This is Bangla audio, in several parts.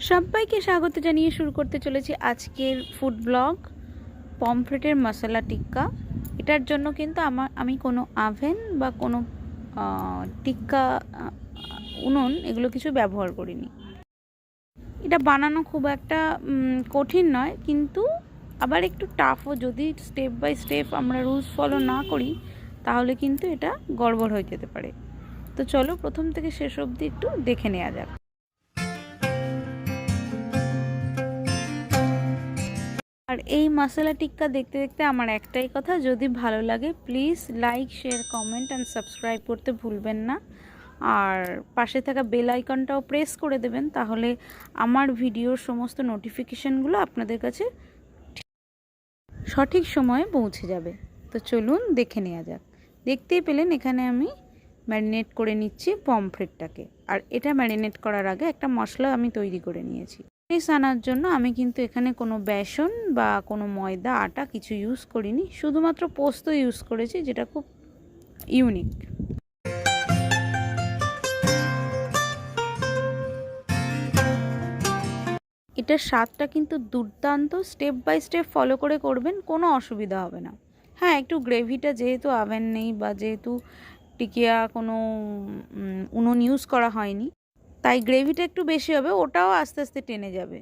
সবাইকে স্বাগত জানিয়ে শুরু করতে চলেছি আজকের ফুড ব্লগ পমফ্রেটের মশলা টিক্কা। এটার জন্য কিন্তু আমি কোনো আভেন বা কোনো টিক্কা উনুন এগুলো কিছু ব্যবহার করিনি। এটা বানানো খুব একটা কঠিন নয়, কিন্তু আবার একটু টাফও। যদি স্টেপ বাই স্টেপ আমরা রুলস ফলো না করি তাহলে কিন্তু এটা গড়বড় হয়ে যেতে পারে। তো চলো প্রথম থেকে শেষ অবধি একটু দেখে নেওয়া যাক। আর এই মশলা টিক্কা দেখতে দেখতে আমার একটাই কথা, যদি ভালো লাগে please like, share, comment and subscribe করতে ভুলবেন না। আর পাশে থাকা বেল আইকনটাও প্রেস করে দেবেন, তাহলে আমার ভিডিওর সমস্ত নোটিফিকেশানগুলো আপনাদের কাছে সঠিক সময়ে পৌঁছে যাবে। তো চলুন দেখে নেওয়া যাক। দেখতেই পেলেন এখানে আমি ম্যারিনেট করে নিচ্ছি পমফ্রেটটাকে। আর এটা ম্যারিনেট করার আগে একটা মশলা আমি তৈরি করে নিয়েছি। আনার জন্য আমি কিন্তু এখানে কোনো বেসন বা কোনো ময়দা, আটা কিছু ইউজ করিনি, শুধুমাত্র পোস্ত ইউজ করেছি, যেটা খুব ইউনিক। এটার স্বাদটা কিন্তু দুর্দান্ত। স্টেপ বাই স্টেপ ফলো করে করবেন, কোনো অসুবিধা হবে না। হ্যাঁ, একটু গ্রেভিটা যেহেতু আভেন নেই বা যেহেতু টিকিয়া কোনো উনুন ইউজ করা হয়নি, তাই গ্রেভিটা একটু বেশি হবে, ওটাও আস্তে আস্তে টেনে যাবে।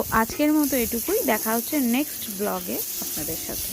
তো আজকের মতো এটুকুই, দেখা হচ্ছে নেক্সট ব্লগে আপনাদের সাথে।